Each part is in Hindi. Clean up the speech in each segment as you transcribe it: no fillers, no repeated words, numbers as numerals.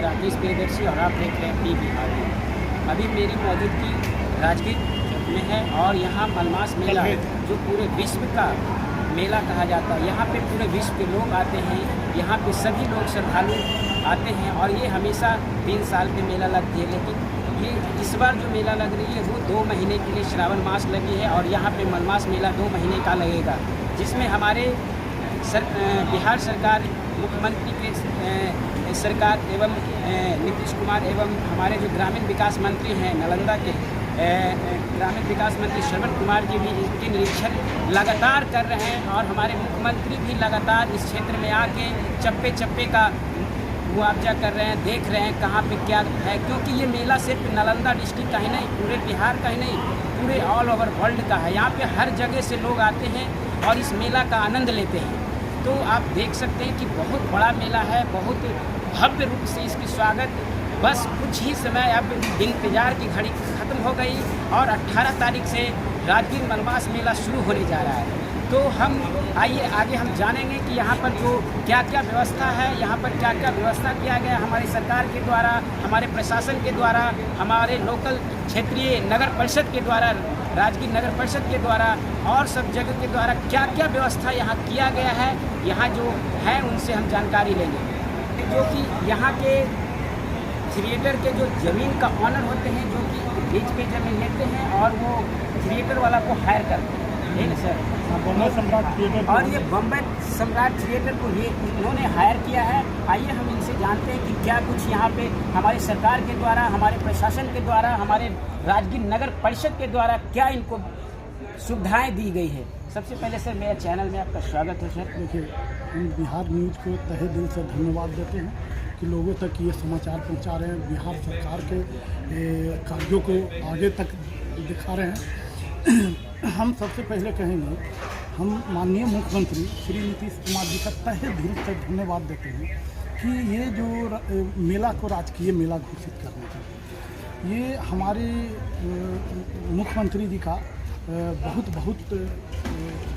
राकेश प्रियदर्शी और आप देख रहे हैं पी बिहार। अभी मेरी मौजूदगी राजगीर में है और यहाँ मलमास मेला जो पूरे विश्व का मेला कहा जाता है, यहाँ पे पूरे विश्व के लोग आते हैं। यहाँ पे सभी लोग श्रद्धालु आते हैं और ये हमेशा 3 साल पे मेला लगती है, लेकिन ये इस बार जो मेला लग रही है वो 2 महीने के लिए श्रावण मास लगी है और यहाँ पे मलमास मेला 2 महीने का लगेगा, जिसमें हमारे बिहार सरकार मुख्यमंत्री के सरकार एवं नीतीश कुमार एवं हमारे जो ग्रामीण विकास मंत्री हैं नालंदा के ग्रामीण विकास मंत्री श्रवण कुमार जी भी इसके निरीक्षण लगातार कर रहे हैं और हमारे मुख्यमंत्री भी लगातार इस क्षेत्र में आके चप्पे चप्पे का मुआवजा कर रहे हैं, देख रहे हैं कहाँ पे क्या है, क्योंकि ये मेला सिर्फ नालंदा डिस्ट्रिक्ट का ही नहीं, पूरे बिहार का ही नहीं, पूरे ऑल ओवर वर्ल्ड का है। यहाँ पे हर जगह से लोग आते हैं और इस मेला का आनंद लेते हैं। तो आप देख सकते हैं कि बहुत बड़ा मेला है, बहुत भव्य रूप से इसकी स्वागत बस कुछ ही समय अब इंतजार की घड़ी ख़त्म हो गई और 18 तारीख से राजगीर मलमास मेला शुरू होने जा रहा है। तो हम आइए आगे हम जानेंगे कि यहाँ पर जो क्या क्या व्यवस्था है, यहाँ पर क्या क्या व्यवस्था किया गया हमारी सरकार के द्वारा, हमारे प्रशासन के द्वारा, हमारे लोकल क्षेत्रीय नगर परिषद के द्वारा, राजगीर नगर परिषद के द्वारा और सब जगह के द्वारा क्या क्या व्यवस्था यहाँ किया गया है, यहाँ जो है उनसे हम जानकारी लेंगे। जो कि यहाँ के थिएटर के जो ज़मीन का ऑनर होते हैं, जो कि बीच पे ज़मीन लेते हैं और वो थिएटर वाला को हायर करते हैं, है ना सर। बम्बई सम्राट थिएटर और ये बम्बई सम्राट थिएटर को ये इन्होंने हायर किया है। आइए हम इनसे जानते हैं कि क्या कुछ यहाँ पे हमारी सरकार के द्वारा, हमारे प्रशासन के द्वारा, हमारे राजगीर नगर परिषद के द्वारा क्या इनको सुविधाएं दी गई है। सबसे पहले सर मेरे चैनल में आपका स्वागत है सर। देखिए, हम बिहार न्यूज़ को तहे दिल से धन्यवाद देते हैं कि लोगों तक ये समाचार पहुंचा रहे हैं, बिहार सरकार के कार्यों को आगे तक दिखा रहे हैं। हम सबसे पहले कहेंगे, हम माननीय मुख्यमंत्री श्री नीतीश कुमार जी का तहे दिल से धन्यवाद देते हैं कि ये जो मेला को राजकीय मेला घोषित करने का, ये हमारे मुख्यमंत्री जी का बहुत बहुत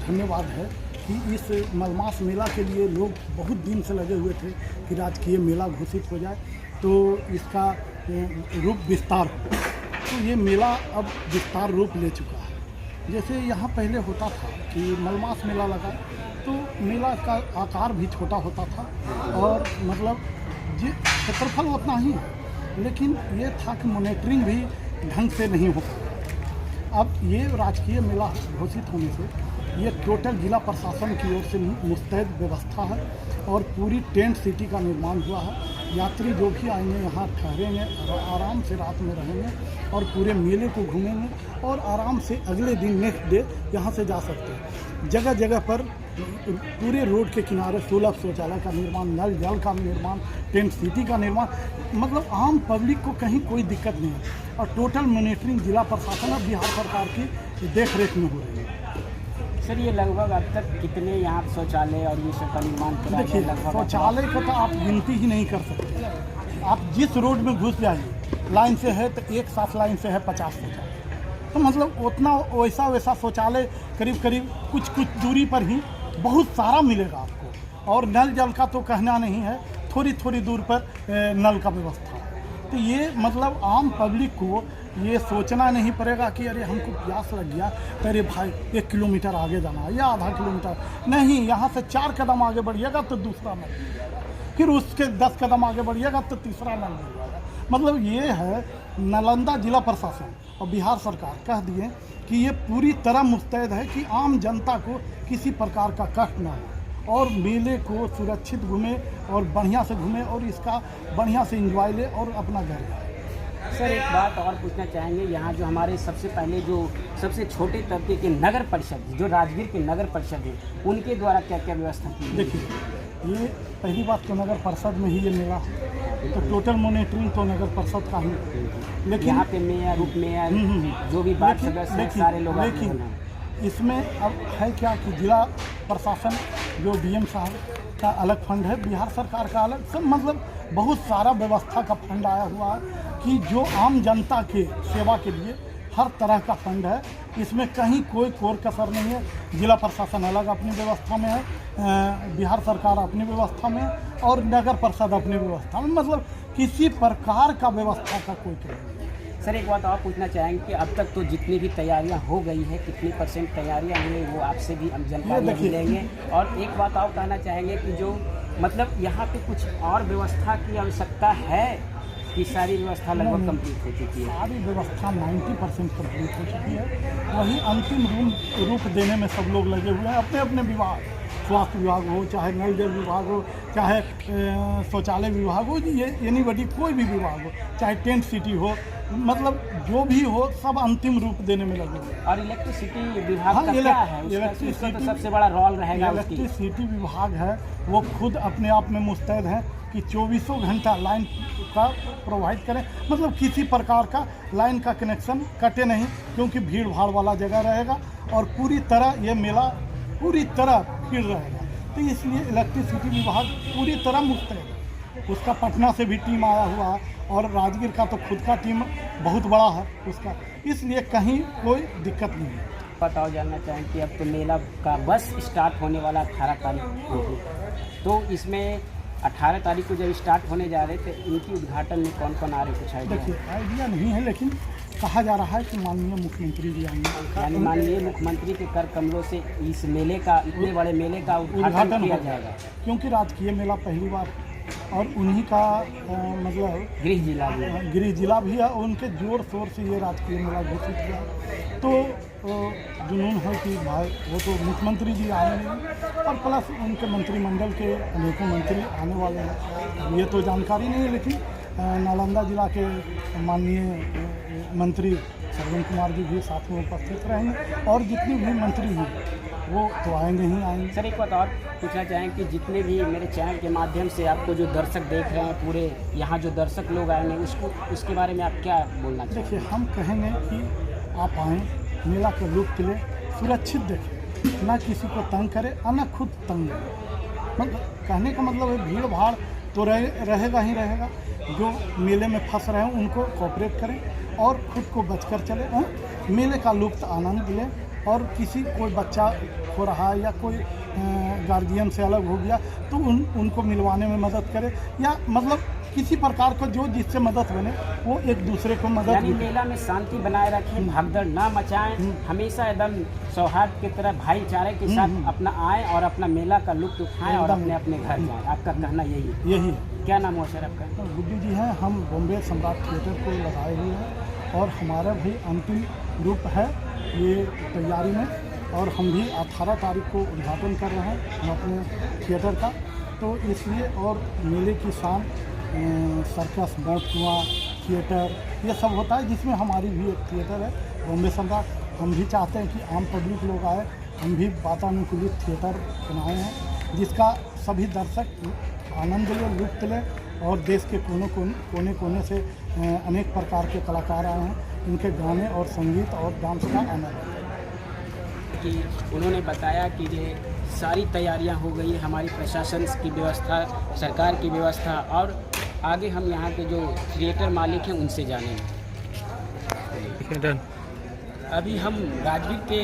धन्यवाद है कि इस मलमास मेला के लिए लोग बहुत दिन से लगे हुए थे कि राजकीय मेला घोषित हो जाए तो इसका रूप विस्तार हो। तो ये मेला अब विस्तार रूप ले चुका है। जैसे यहाँ पहले होता था कि मलमास मेला लगा तो मेला का आकार भी छोटा होता था और मतलब जी क्षेत्रफल उतना ही है, लेकिन ये था कि मॉनिटरिंग भी ढंग से नहीं हो पाता। अब ये राजकीय मेला घोषित होने से ये टोटल जिला प्रशासन की ओर से मुस्तैद व्यवस्था है और पूरी टेंट सिटी का निर्माण हुआ है। यात्री जो भी आएंगे यहाँ ठहरेंगे, आराम से रात में रहेंगे और पूरे मेले को घूमेंगे और आराम से अगले दिन नेक्स्ट डे यहाँ से जा सकते हैं। जगह जगह पर पूरे रोड के किनारे सुलभ शौचालय का निर्माण, नल जल का निर्माण, टेंट सिटी का निर्माण, मतलब आम पब्लिक को कहीं कोई दिक्कत नहीं है और टोटल मॉनिटरिंग जिला प्रशासन और बिहार सरकार की देख रेख में हो रही है। सर ये लगभग अब तक कितने यहाँ शौचालय और ये सब का निर्माण करा है? देखिए, शौचालय का तो आप गिनती ही नहीं कर सकते। आप जिस रोड में घुस जाइए, लाइन से है तो एक साथ लाइन से है 50 शौचालय, तो मतलब उतना वैसा शौचालय करीब करीब कुछ दूरी पर ही बहुत सारा मिलेगा आपको। और नल जल का तो कहना नहीं है, थोड़ी दूर पर नल का व्यवस्था है। तो ये मतलब आम पब्लिक को ये सोचना नहीं पड़ेगा कि अरे हमको प्यास लग गया तो अरे भाई 1 किलोमीटर आगे जाना है या आधा किलोमीटर नहीं, यहाँ से 4 कदम आगे बढ़िएगा तो दूसरा नल मिल जाएगा, फिर उसके 10 कदम आगे बढ़िएगा तो तीसरा नल मिल जाएगा। मतलब ये है नालंदा जिला प्रशासन और बिहार सरकार कह दिए कि ये पूरी तरह मुस्तैद है कि आम जनता को किसी प्रकार का कष्ट ना हो और मेले को सुरक्षित घूमे और बढ़िया से घूमे और इसका बढ़िया से एंजॉय ले और अपना घर जाए। सर एक बात और पूछना चाहेंगे, यहाँ जो हमारे सबसे पहले जो सबसे छोटे तबके के नगर परिषद जो राजगीर के नगर परिषद है, उनके द्वारा क्या क्या व्यवस्था की? देखिए, ये पहली बात तो नगर परिषद में ही ये मेला है तो टोटल मॉनिटरिंग तो नगर परिषद का ही, लेकिन यहाँ पे मेयर, उप मेयर, जो भी वार्ड सदस्य सारे लोग, लेकिन इसमें अब है क्या कि जिला प्रशासन जो डीएम साहब का अलग फंड है, बिहार सरकार का अलग, सब मतलब बहुत सारा व्यवस्था का फंड आया हुआ है कि जो आम जनता के सेवा के लिए हर तरह का फंड है। इसमें कहीं कोई कोर कसर नहीं है। जिला प्रशासन अलग अपनी व्यवस्था में है, बिहार सरकार अपनी व्यवस्था में और नगर परिषद अपनी व्यवस्था में, मतलब किसी प्रकार का व्यवस्था का कोई प्रॉब्लम नहीं। सर एक बात और पूछना चाहेंगे कि अब तक तो जितनी भी तैयारियां हो गई है, कितनी परसेंट तैयारियां हुई वो आपसे भी हम जानकारी भी लेंगे। और एक बात और कहना चाहेंगे कि जो मतलब यहाँ पे कुछ और व्यवस्था की आवश्यकता है कि सारी व्यवस्था लगभग कंप्लीट हो चुकी है? सारी व्यवस्था 90% कंप्लीट हो चुकी है। वही अंतिम रूप देने में सब लोग लगे हुए हैं। अपने अपने विभाग, स्वास्थ्य विभाग हो, चाहे नल जल विभाग हो, चाहे शौचालय विभाग हो, ये एनीबडी कोई भी विभाग हो, चाहे टेंट सिटी हो, मतलब जो भी हो सब अंतिम रूप देने में लगे हुए हैं। और इलेक्ट्रिसिटी विभाग का क्या है? उसका तो सबसे बड़ा रोल रहेगा। इलेक्ट्रिसिटी विभाग है वो खुद अपने आप में मुस्तैद है कि 24 घंटा लाइन का प्रोवाइड करें, मतलब किसी प्रकार का लाइन का कनेक्शन कटे नहीं, क्योंकि भीड़ भाड़ वाला जगह रहेगा और पूरी तरह ये मेला पूरी तरह भीड़ रहेगा। तो इसलिए इलेक्ट्रिसिटी विभाग पूरी तरह मुस्तैद है। उसका पटना से भी टीम आया हुआ है और राजगीर का तो खुद का टीम बहुत बड़ा है उसका, इसलिए कहीं कोई दिक्कत नहीं है। बताओ, जानना चाहें कि अब तो मेला का बस स्टार्ट होने वाला 18 तारीख को, तो इसमें 18 तारीख को जब स्टार्ट होने जा रहे थे, इनकी उद्घाटन में कौन कौन आ रहे, कुछ आइडिया? देखिए आइडिया नहीं है, लेकिन कहा जा रहा है कि माननीय मुख्यमंत्री जी आएंगे, यानी माननीय मुख्यमंत्री के कर कमलों से इस मेले का, इतने बड़े मेले का उद्घाटन किया जाएगा, क्योंकि राजकीय मेला पहली बार और उन्हीं का मतलब गृह जिला भी है, उनके जोर शोर से ये राजकीय मेला घोषित किया। तो जुनून है कि भाई वो तो मुख्यमंत्री जी आएंगे और प्लस उनके मंत्रिमंडल के अनेकों मंत्री आने वाले हैं, ये तो जानकारी नहीं है। लेकिन नालंदा जिला के माननीय मंत्री श्रवण कुमार जी भी साथ में उपस्थित रहेंगे और जितनी भी मंत्री हैं वो तो आएंगे ही आएंगे। सर एक बात और पूछना चाहेंगे कि जितने भी मेरे चैनल के माध्यम से आपको जो दर्शक देख रहे हैं, पूरे यहाँ जो दर्शक लोग आएंगे, उसके बारे में आप क्या बोलना चाहेंगे? देखिए हम कहेंगे कि आप आएँ, मेला का लुत्फ लें, सुरक्षित देखें, ना किसी को तंग करे और ना खुद तंग करें। मतलब कहने का मतलब है भीड़ भाड़ तो रहेगा ही रहेगा। जो मेले में फंस रहे हैं उनको कोऑपरेट करें और खुद को बचकर चले, मेले का लुत्फ आनंद लें। और किसी कोई बच्चा हो रहा है या कोई गार्जियन से अलग हो गया तो उनको मिलवाने में मदद करें, या मतलब किसी प्रकार को जो जिससे मदद बने वो एक दूसरे को मदद। यानी मेला में शांति बनाए रखें, भगदड़ ना मचाएं, हमेशा एकदम सौहार्द की तरह भाईचारे के साथ अपना आएँ और अपना मेला का लुत्फ उठाएं और अपने अपने घर जाएं। आपका कहना यही है? क्या नाम हो सर आपका? गुड्डू जी हैं, हम बॉम्बे सम्राट थिएटर को लगाए हुए हैं और हमारा भी अंतिम रूप है ये तैयारी में, और हम भी 18 तारीख को उद्घाटन कर रहे हैं हम अपने थिएटर का। तो इसलिए और मेले की शान सर्कस, मौत कुआं, थिएटर ये सब होता है, जिसमें हमारी भी एक थिएटर है बॉम्बे सम्राट। हम भी चाहते हैं कि आम पब्लिक लोग आए, हम भी वातानुकूलित थिएटर बनाए हैं जिसका सभी दर्शक आनंद लें, लुत्फ लें, और देश के कोने कोने से अनेक प्रकार के कलाकार आए हैं, इनके गाने और संगीत और डांस का आनंद कि उन्होंने बताया कि ये सारी तैयारियां हो गई है, हमारी प्रशासन की व्यवस्था, सरकार की व्यवस्था, और आगे हम यहाँ के जो थिएटर मालिक हैं उनसे जानेंगे। अभी हम राजगीर के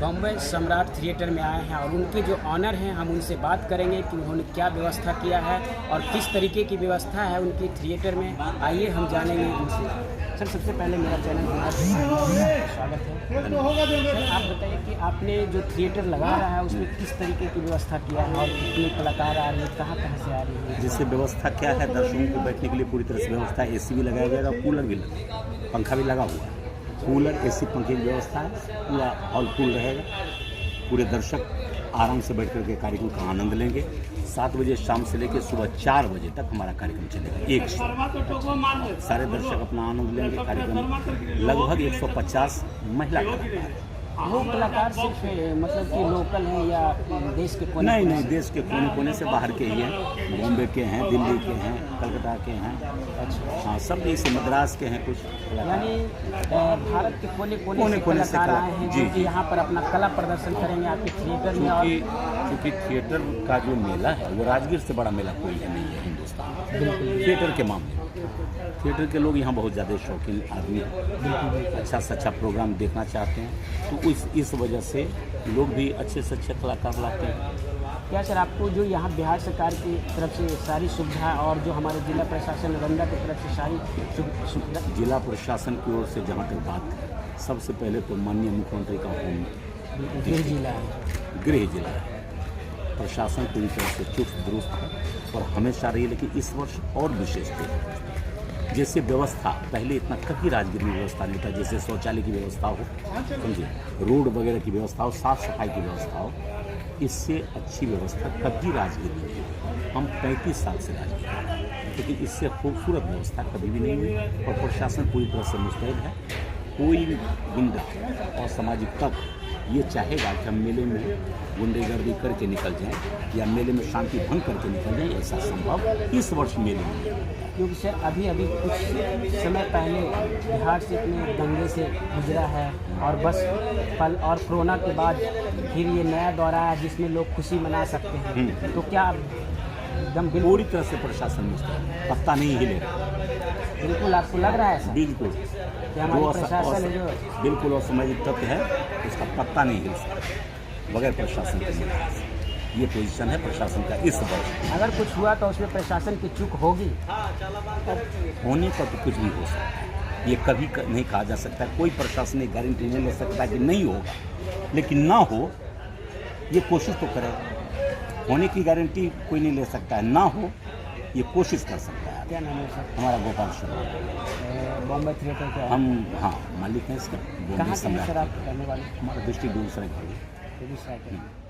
बॉम्बे सम्राट थिएटर में आए हैं और उनके जो ऑनर हैं हम उनसे बात करेंगे कि उन्होंने क्या व्यवस्था किया है और किस तरीके की व्यवस्था है उनकी थिएटर में। आइए हम जानेंगे उनसे। सर सबसे पहले मेरा चैनल स्वागत है। सर आप बताइए कि आपने जो थिएटर लगा रहा है उसमें किस तरीके की व्यवस्था किया है और कितने कलाकार आ रहे हैं, कहाँ कहाँ से आ रही है? जिससे व्यवस्था क्या है, दर्शकों को बैठने के लिए पूरी तरह से व्यवस्था है। AC भी लगाया जाएगा, कूलर भी लगेगा, पंखा भी लगा हुआ है। कूलर, AC, पंखे की व्यवस्था है, पूरा हॉल फुल रहेगा। पूरे दर्शक आराम से बैठ करके कार्यक्रम का आनंद लेंगे। 7 बजे शाम से लेकर सुबह 4 बजे तक हमारा कार्यक्रम चलेगा। एक सारे दर्शक अपना आनंद लेंगे। कार्यक्रम लगभग 150 महिला कलाकार हैं। वो कलाकार सिर्फ मतलब कि लोकल हैं या देश के कोने? नहीं, देश के कोने कोने से बाहर के ही हैं। बॉम्बे के हैं, दिल्ली के हैं, कलकत्ता के हैं। अच्छा, हाँ, सब इसे मद्रास के हैं कुछ। यानी भारत के कोने कोने से कलाकार आए हैं जो कि यहाँ पर अपना कला प्रदर्शन करेंगे आपके थिएटर में। क्योंकि थिएटर का जो मेला है वो राजगीर से बड़ा मेला कोई नहीं है हिंदुस्तान में थिएटर के मामले में। थिएटर के लोग यहाँ बहुत ज़्यादा शौकीन आदमी हैं, अच्छा से अच्छा प्रोग्राम देखना चाहते हैं, तो इस वजह से लोग भी अच्छे से अच्छे कलाकार लाते हैं। क्या सर आपको जो यहाँ बिहार सरकार की तरफ से सारी सुविधा और जो हमारे जिला प्रशासन रंदा की तरफ से सारी सुविधा? जिला प्रशासन की ओर से जहाँ तक बात है, सबसे पहले तो माननीय मुख्यमंत्री का होम गृह जिला है। गृह जिला है। प्रशासन पूरी तरह से चुस्त दुरुस्त है और हमेशा रही, लेकिन इस वर्ष और विशेष थे। जैसे व्यवस्था पहले इतना कभी राजगीर में व्यवस्था नहीं था, जैसे शौचालय की व्यवस्था हो, समझिए, रोड वगैरह की व्यवस्था हो, साफ सफाई की व्यवस्था हो, इससे अच्छी व्यवस्था कभी राजगीर में नहीं हुई। हम 35 साल से राजगीर हैं, लेकिन इससे खूबसूरत व्यवस्था कभी भी नहीं हुई और प्रशासन पूरी तरह से मुस्तैद है। कोई भी गुंडा और सामाजिक तत्व ये चाहेगा कि हम मेले में गुंडेगर्दी करके निकल जाएं या मेले में शांति भंग करके निकल जाएं, ऐसा संभव इस वर्ष मेले में नहीं होगा। क्योंकि सर अभी कुछ समय पहले बिहार से इतने दंगे से गुजरा है और बस कल और कोरोना के बाद फिर ये नया दौरा है जिसमें लोग खुशी मना सकते हैं, तो क्या एकदम पूरी तरह से प्रशासन मुस्तैद है, पत्ता नहीं हिलेगा। बिल्कुल आपको लग रहा है सर बिल्कुल कि हमारी प्रशासन है जो बिल्कुल असामाजिक तत्व है, उसका पत्ता नहीं हिल सकता बगैर प्रशासन के मदद से। ये पोजीशन है प्रशासन का इस वर्ष। अगर कुछ हुआ तो उसमें प्रशासन की चूक होगी, होने का तो कुछ भी हो सकता है, ये कभी नहीं कहा जा सकता। कोई प्रशासन ने गारंटी नहीं ले सकता कि नहीं होगा, लेकिन ना हो ये कोशिश तो करेगा। होने की गारंटी कोई नहीं ले सकता है, ना हो ये कोशिश कर सकता है। क्या नाम है सर? हमारा गोपाल शर्मा, बॉम्बे थिएटर का हम हाँ मालिक हैं इसका। कहाँ से हैं सर आप रहने वाले? हमारा डिस्ट्रिक्ट बेगूसराय। बेगूसराय के।